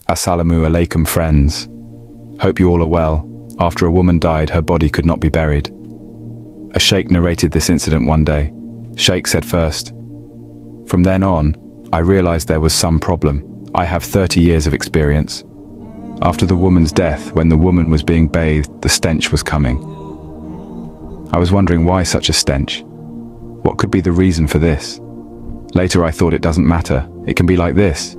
Assalamu alaikum, friends. Hope you all are well. After a woman died, her body could not be buried. A sheikh narrated this incident one day. Sheikh said first, "From then on, I realized there was some problem. I have 30 years of experience. After the woman's death, when the woman was being bathed, the stench was coming. I was wondering why such a stench. What could be the reason for this? Later I thought it doesn't matter. It can be like this.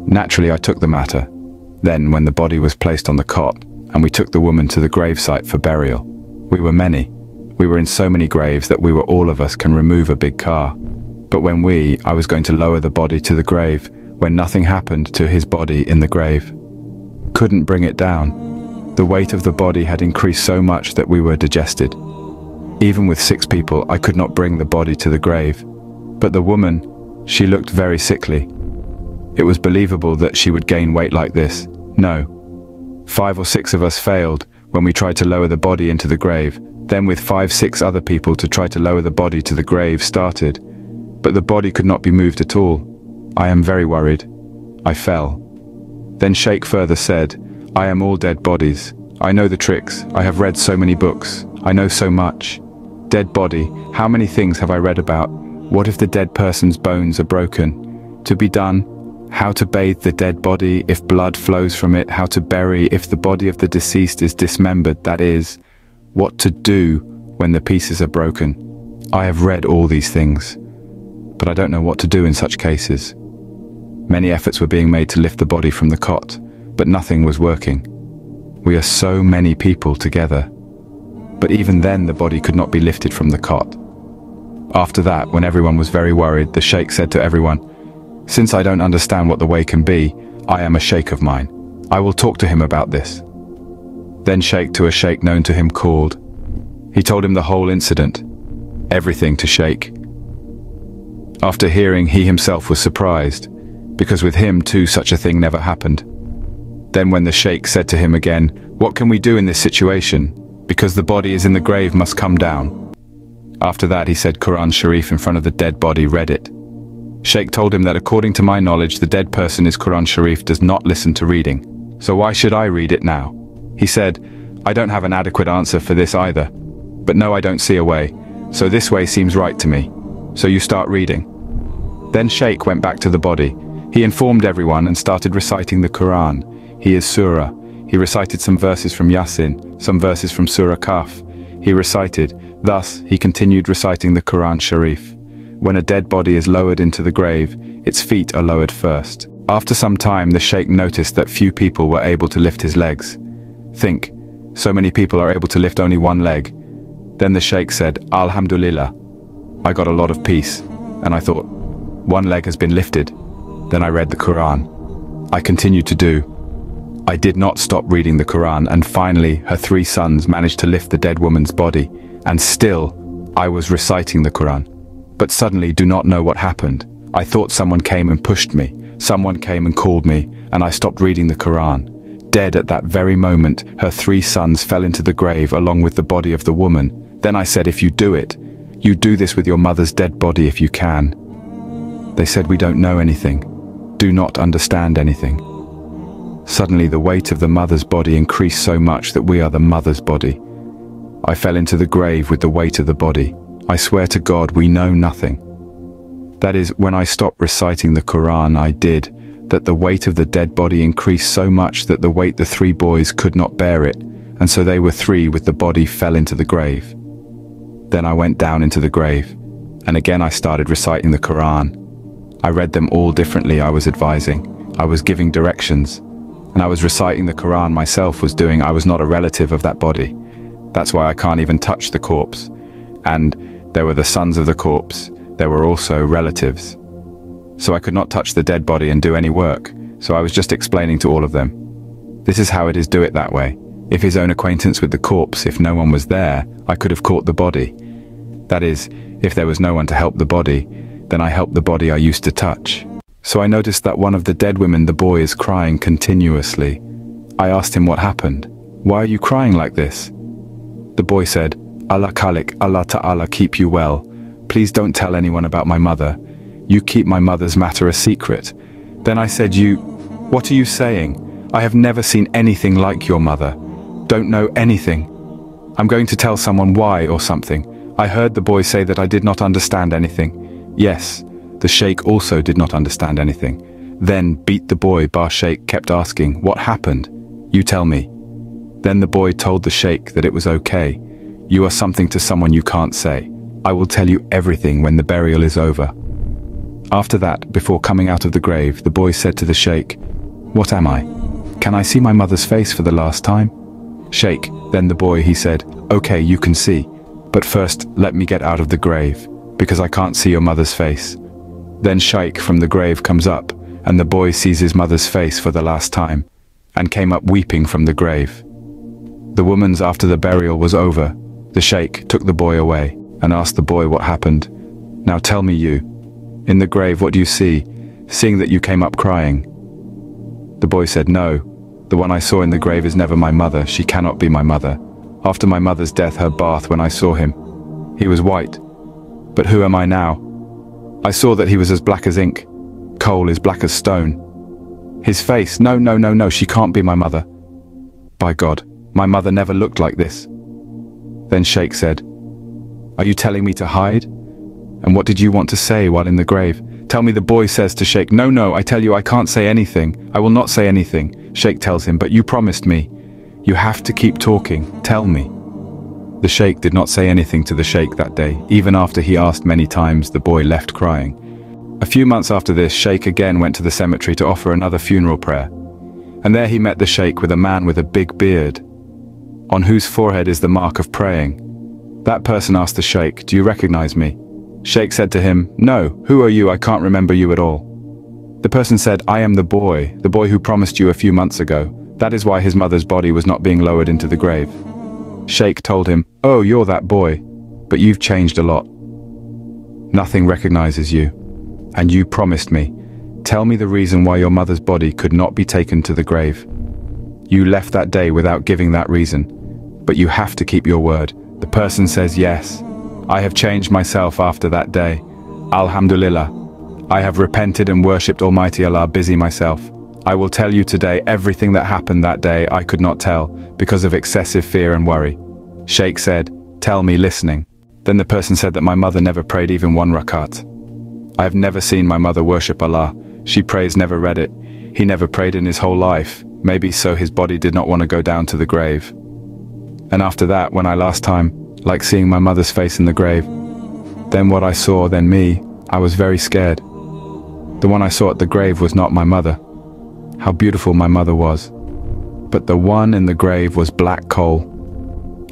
Naturally, I took the matter. Then, when the body was placed on the cot, and we took the woman to the gravesite for burial, we were many. We were in so many graves that we were all of us can remove a big car. But when I was going to lower the body to the grave, when nothing happened to his body in the grave. Couldn't bring it down. The weight of the body had increased so much that we were digested. Even with 6 people, I could not bring the body to the grave. But the woman, she looked very sickly. It was believable that she would gain weight like this. No. 5 or 6 of us failed when we tried to lower the body into the grave. Then with 5-6 other people to try to lower the body to the grave started. But the body could not be moved at all. I am very worried. I fell. Then Sheikh further said, I am all dead bodies. I know the tricks. I have read so many books. I know so much. Dead body, how many things have I read about? What if the dead person's bones are broken? To be done, how to bathe the dead body if blood flows from it, how to bury if the body of the deceased is dismembered, that is, what to do when the pieces are broken. I have read all these things, but I don't know what to do in such cases. Many efforts were being made to lift the body from the cot, but nothing was working. We are so many people together. But even then the body could not be lifted from the cot. After that, when everyone was very worried, the sheikh said to everyone, "Since I don't understand what the way can be, I am a sheikh of mine. I will talk to him about this." Then sheikh to a sheikh known to him called. He told him the whole incident, everything to sheikh. After hearing, he himself was surprised, because with him too such a thing never happened. Then when the sheikh said to him again, "What can we do in this situation? Because the body is in the grave must come down." After that he said Quran Sharif in front of the dead body, read it. Sheikh told him that according to my knowledge the dead person is Quran Sharif does not listen to reading. So why should I read it now? He said, "I don't have an adequate answer for this either. But no, I don't see a way. So this way seems right to me. So you start reading." Then Sheikh went back to the body. He informed everyone and started reciting the Quran. He is Surah. He recited some verses from Yasin, some verses from Surah Kaf. He recited. Thus, he continued reciting the Quran Sharif. When a dead body is lowered into the grave, its feet are lowered first. After some time, the sheikh noticed that few people were able to lift his legs. Think, so many people are able to lift only one leg. Then the sheikh said, "Alhamdulillah." I got a lot of peace, and I thought, one leg has been lifted. Then I read the Quran. I continued to do. I did not stop reading the Quran, and finally her 3 sons managed to lift the dead woman's body, and still I was reciting the Quran. But suddenly, do not know what happened. I thought someone came and pushed me. Someone came and called me, and I stopped reading the Quran. Dead at that very moment, her 3 sons fell into the grave along with the body of the woman. Then I said, "If you do it, you do this with your mother's dead body if you can." They said, "We don't know anything, do not understand anything." Suddenly the weight of the mother's body increased so much that we are the mother's body. I fell into the grave with the weight of the body. I swear to God, we know nothing. That is, when I stopped reciting the Quran, I did, that the weight of the dead body increased so much that the weight the 3 boys could not bear it, and so they were 3 with the body fell into the grave. Then I went down into the grave, and again I started reciting the Quran. I read them all differently. I was advising, I was giving directions, and I was reciting the Quran myself was doing. I was not a relative of that body. That's why I can't even touch the corpse. And there were the sons of the corpse. There were also relatives. So I could not touch the dead body and do any work. So I was just explaining to all of them. This is how it is, do it that way. If his own acquaintance with the corpse, if no one was there, I could have caught the body. That is, if there was no one to help the body, then I helped the body I used to touch. So I noticed that one of the dead women, the boy, is crying continuously. I asked him what happened. "Why are you crying like this?" The boy said, "Allah Khalik, Allah Ta'ala keep you well. Please don't tell anyone about my mother. You keep my mother's matter a secret." Then I said, What are you saying? I have never seen anything like your mother. Don't know anything. I'm going to tell someone why or something. I heard the boy say that I did not understand anything. Yes, the sheikh also did not understand anything. Then beat the boy. Bar Sheikh kept asking, what happened? You tell me. Then the boy told the sheikh that it was okay. You are something to someone you can't say. I will tell you everything when the burial is over. After that, before coming out of the grave, the boy said to the sheikh, what am I? Can I see my mother's face for the last time? Sheikh, then the boy, he said, okay, you can see. But first, let me get out of the grave, because I can't see your mother's face. Then Sheikh from the grave comes up, and the boy sees his mother's face for the last time, and came up weeping from the grave. The woman's after the burial was over, the sheikh took the boy away, and asked the boy what happened. Now tell me you, in the grave what do you see, seeing that you came up crying? The boy said, no, the one I saw in the grave is never my mother, she cannot be my mother. After my mother's death, her bath, when I saw him, he was white. But who am I now? I saw that he was as black as ink. Coal is black as stone. His face, no, she can't be my mother. By God, my mother never looked like this. Then Sheikh said, are you telling me to hide? And what did you want to say while in the grave? Tell me. The boy says to Sheikh, no, I tell you I can't say anything. I will not say anything. Sheikh tells him, but you promised me. You have to keep talking. Tell me. The sheikh did not say anything to the sheikh that day. Even after he asked many times, the boy left crying. A few months after this, Sheikh again went to the cemetery to offer another funeral prayer. And there he met the sheikh with a man with a big beard, on whose forehead is the mark of praying. That person asked the sheikh, do you recognize me? Sheikh said to him, no, who are you? I can't remember you at all. The person said, I am the boy who promised you a few months ago. That is why his mother's body was not being lowered into the grave. Sheikh told him, oh, you're that boy, but you've changed a lot. Nothing recognizes you, and you promised me. Tell me the reason why your mother's body could not be taken to the grave. You left that day without giving that reason, but you have to keep your word. The person says, yes, I have changed myself after that day. Alhamdulillah, I have repented and worshipped Almighty Allah, busy myself. I will tell you today everything that happened that day I could not tell because of excessive fear and worry. Sheikh said, tell me, listening. Then the person said that my mother never prayed even one rakat. I have never seen my mother worship Allah. She prays, never read it. He never prayed in his whole life. Maybe so his body did not want to go down to the grave. And after that, when I last time, like seeing my mother's face in the grave, then what I saw, then me, I was very scared. The one I saw at the grave was not my mother. How beautiful my mother was. But the one in the grave was black coal.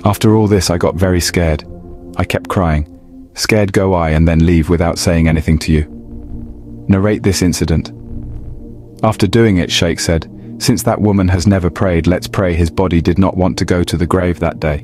After all this, I got very scared. I kept crying. Scared go I, and then leave without saying anything to you. Narrate this incident. After doing it, Sheikh said, since that woman has never prayed, let's pray his body did not want to go to the grave that day.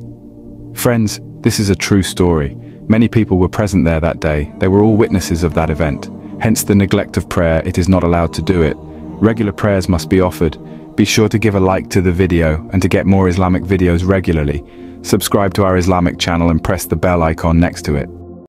Friends, this is a true story. Many people were present there that day. They were all witnesses of that event. Hence the neglect of prayer. It is not allowed to do it. Regular prayers must be offered. Be sure to give a like to the video, and to get more Islamic videos regularly, subscribe to our Islamic channel and press the bell icon next to it.